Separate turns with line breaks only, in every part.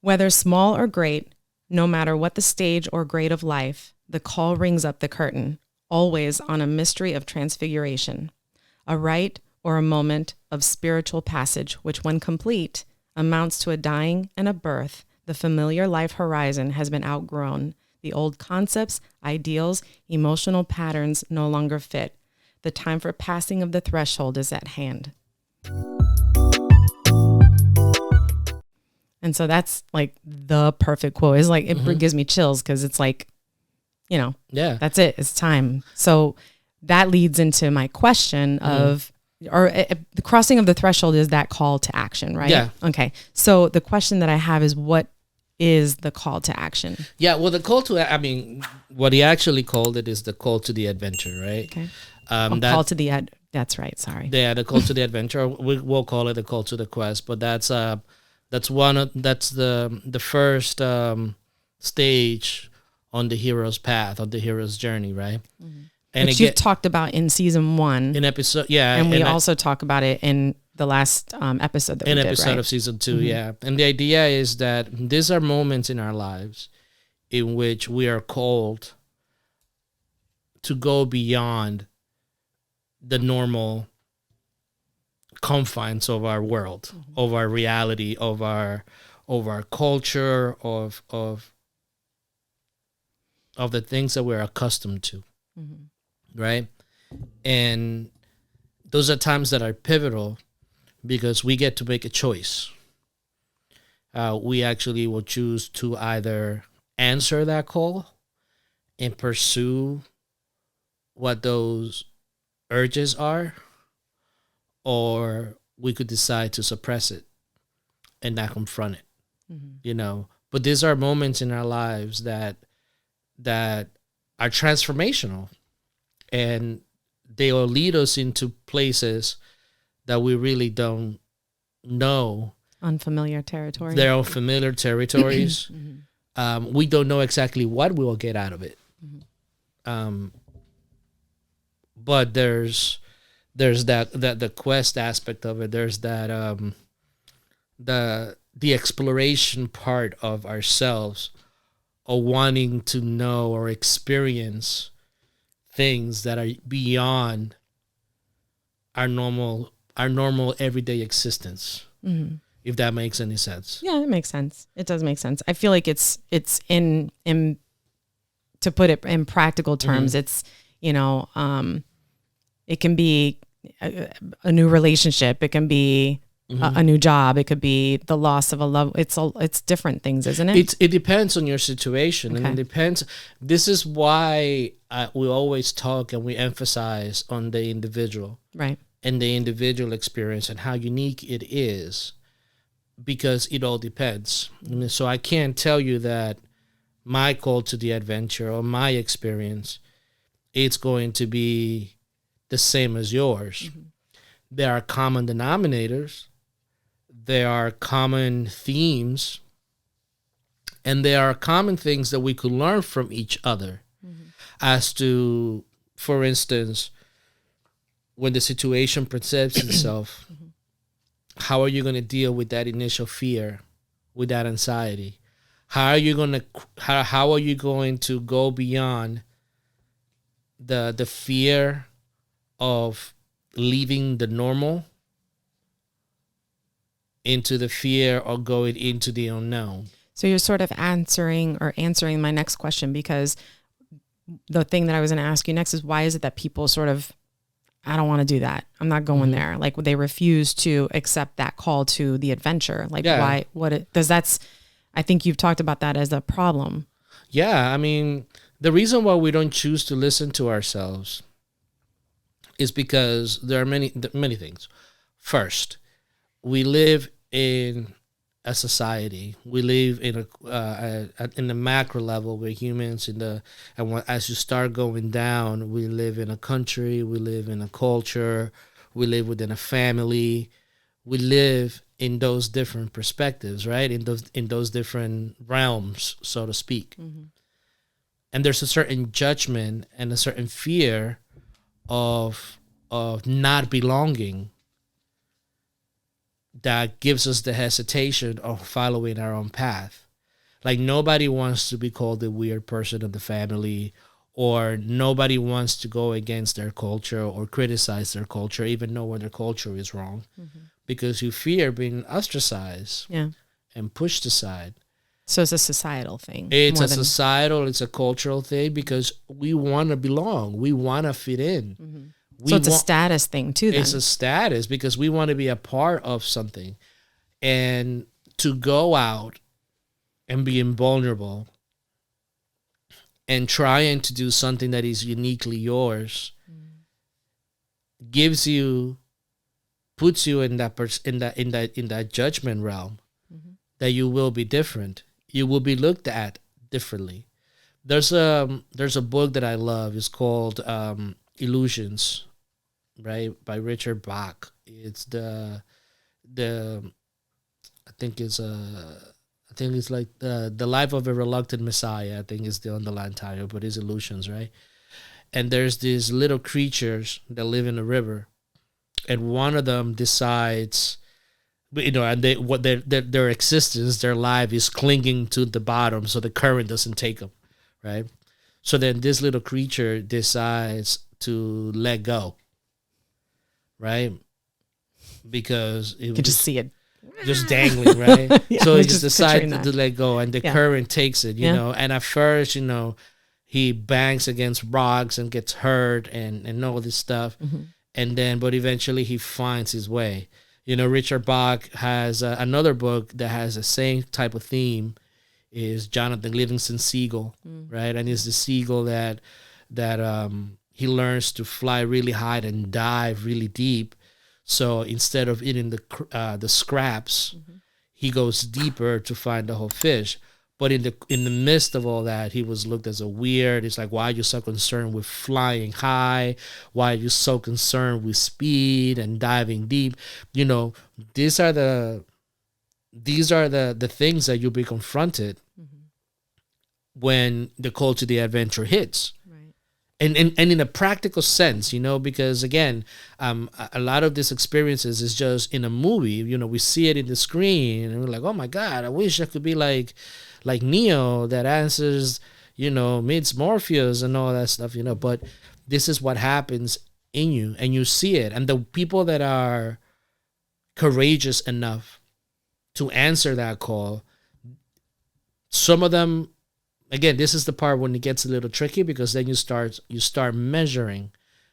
Whether small or great, no matter what the stage or grade of life, the call rings up the curtain, always on a mystery of transfiguration, a rite or a moment of spiritual passage, which when complete, amounts to a dying and a birth. The familiar life horizon has been outgrown. The old concepts, ideals, emotional patterns no longer fit. The time for passing of the threshold is at hand. And so that's like the perfect quote. It's like, it gives me chills because it's like, that's it. It's time. So that leads into my question of, the crossing of the threshold is that call to action, right?
Yeah.
Okay. So the question that I have is, what is the call to action?
Yeah. Well, the call to, what he actually called it is the call to the adventure, right?
Okay. Call to the that's right. Sorry.
Yeah. The call to the adventure. We'll call it the call to the quest, but that's the first stage on the hero's path, on the hero's journey, right?
Mm-hmm. And which you've talked about in season 1.
In episode, yeah.
And we also talk about it in the last episode that we did, right?
Of season 2, yeah. And the idea is that these are moments in our lives in which we are called to go beyond the normal confines of our world, of our reality, of our culture, of the things that we're accustomed to, right? And those are times that are pivotal because we get to make a choice. We actually will choose to either answer that call and pursue what those urges are, or we could decide to suppress it and not confront it, But these are moments in our lives that are transformational, and they will lead us into places that we really don't know.
Unfamiliar territory.
They're unfamiliar territories. We don't know exactly what we will get out of it. But there's that the quest aspect of it. There's that the exploration part of ourselves, or wanting to know or experience things that are beyond our normal everyday existence. If that makes any sense.
Yeah, it makes sense. It does make sense. I feel like it's in to put it in practical terms, it's, it can be a new relationship. It can be a new job. It could be the loss of a love. It's different things, isn't it?
It depends on your situation. Okay. And it depends. This is why we always talk and we emphasize on the individual.
Right.
And the individual experience and how unique it is, because it all depends. So I can't tell you that my call to the adventure or my experience, it's going to be the same as yours. There are common denominators, there are common themes, and there are common things that we could learn from each other as to, for instance, when the situation presents itself, how are you going to deal with that initial fear, with that anxiety? How are you going to go beyond the fear of leaving the normal into the fear of going into the unknown?
So you're sort of answering my next question, because the thing that I was going to ask you next is, why is it that people sort of, I don't want to do that, I'm not going there. Like, they refuse to accept that call to the adventure. Like, why? I think you've talked about that as a problem.
Yeah, I mean, the reason why we don't choose to listen to ourselves is because there are many things. First, we live in a society. We live in the macro level. We're humans. As you start going down, we live in a country. We live in a culture. We live within a family. We live in those different perspectives, right? In those different realms, so to speak. And there's a certain judgment and a certain fear of not belonging that gives us the hesitation of following our own path. Like nobody wants to be called the weird person of the family, or nobody wants to go against their culture or criticize their culture, even though when their culture is wrong, because you fear being ostracized and pushed aside.
So it's a societal thing.
It's it's a cultural thing, because we want to belong. We want to fit in.
So it's a status thing too, then.
It's a status because we want to be a part of something. And to go out and be invulnerable and trying to do something that is uniquely yours puts you in that judgment realm, that you will be different. You will be looked at differently. There's a book that I love. It's called Illusions, right, by Richard Bach. It's I think it's like the Life of a Reluctant Messiah, I think is the underlying title, but it's Illusions, right? And there's these little creatures that live in a river, and one of them decides, and their existence, their life is clinging to the bottom, so the current doesn't take them, right? So then this little creature decides to let go, right? Because
you can just see it
just dangling, right?
Yeah,
so he just decides to let go, and the current takes it,
Yeah.
And at first, he bangs against rocks and gets hurt and all this stuff, and then, but eventually he finds his way. Richard Bach has another book that has the same type of theme, is Jonathan Livingston Seagull, right? And it's the seagull that he learns to fly really high and dive really deep. So instead of eating the scraps, he goes deeper to find the whole fish. But in the midst of all that, he was looked as a weird. It's like, why are you so concerned with flying high? Why are you so concerned with speed and diving deep? These are the things that you'll be confronted when the call to the adventure hits. And in a practical sense, because again, a lot of these experiences is just in a movie. We see it in the screen, and we're like, oh my God, I wish I could be like Neo that answers, meets Morpheus and all that stuff, But this is what happens in you, and you see it. And the people that are courageous enough to answer that call, some of them. Again, this is the part when it gets a little tricky, because then you start measuring,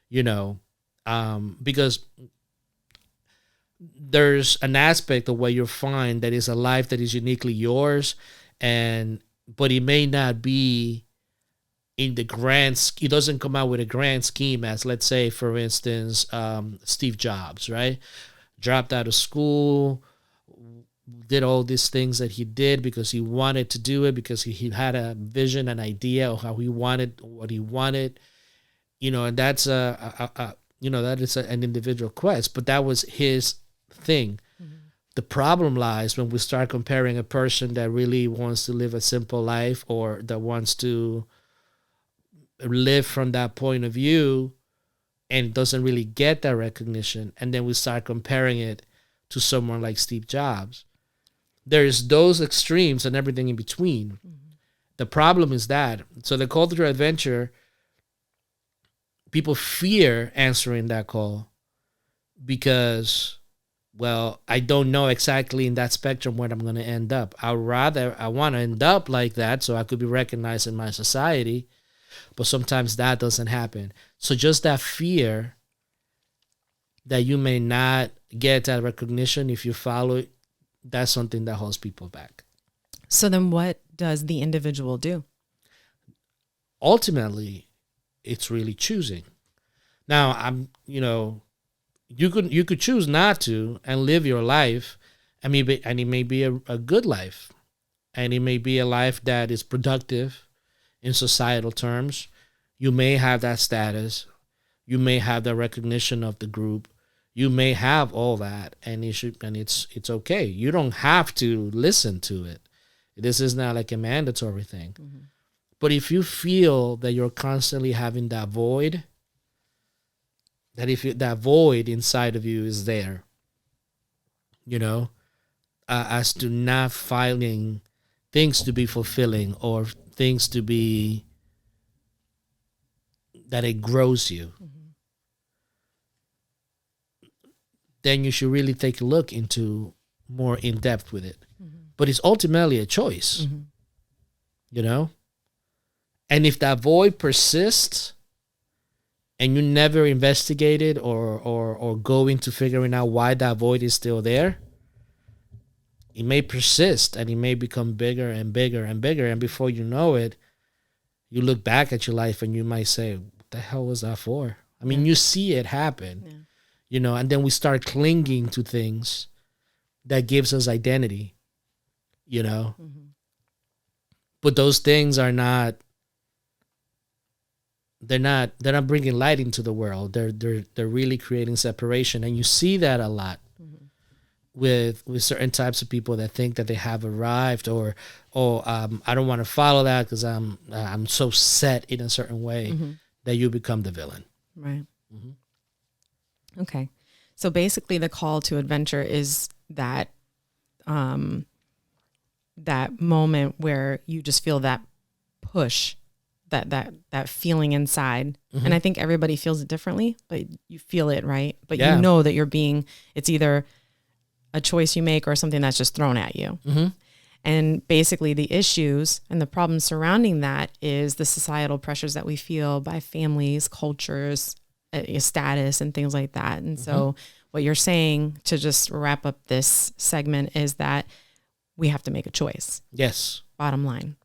because there's an aspect of what you'll find that is a life that is uniquely yours, but it may not be in the grand. It doesn't come out with a grand scheme as, let's say, for instance, Steve Jobs, right? Dropped out of school, did all these things that he did because he wanted to do it, because he had a vision, an idea of how he wanted what he wanted, and that's that is an individual quest, but that was his thing. The problem lies when we start comparing a person that really wants to live a simple life, or that wants to live from that point of view and doesn't really get that recognition, and then we start comparing it to someone like Steve Jobs. There's those extremes and everything in between. The problem is that, so the call to adventure, people fear answering that call because, well, I don't know exactly in that spectrum where I'm going to end up. I want to end up like that so I could be recognized in my society, but sometimes that doesn't happen. So just that fear that you may not get that recognition if you follow it, that's something that holds people back.
So then what does the individual do?
Ultimately, it's really choosing. Now, you could choose not to and live your life. And it may be a good life. And it may be a life that is productive in societal terms. You may have that status. You may have the recognition of the group. You may have all that, and it's okay. You don't have to listen to it. This is not like a mandatory thing. But if you feel that you're constantly having that void, that void inside of you is there, you know, as to not finding things to be fulfilling or things to be that it grows you, then you should really take a look into more in depth with it. But it's ultimately a choice, you know? And if that void persists and you never investigate it or go into figuring out why that void is still there, it may persist and it may become bigger and bigger and bigger. And before you know it, you look back at your life and you might say, what the hell was that for? I mean, you see it happen, you know, and then we start clinging to things that gives us identity, you know. But those things are not, they're not bringing light into the world. They're really creating separation. And you see that a lot with certain types of people that think that they have arrived, or I don't want to follow that because I'm so set in a certain way that you become the villain.
Right. Okay. So basically the call to adventure is that that moment where you just feel that push, that feeling inside. And I think everybody feels it differently, but you feel it, right? But you know that it's either a choice you make or something that's just thrown at you. And basically the issues and the problems surrounding that is the societal pressures that we feel by families, cultures, status, and things like that. And so what you're saying, to just wrap up this segment, is that we have to make a choice.
Yes.
Bottom line.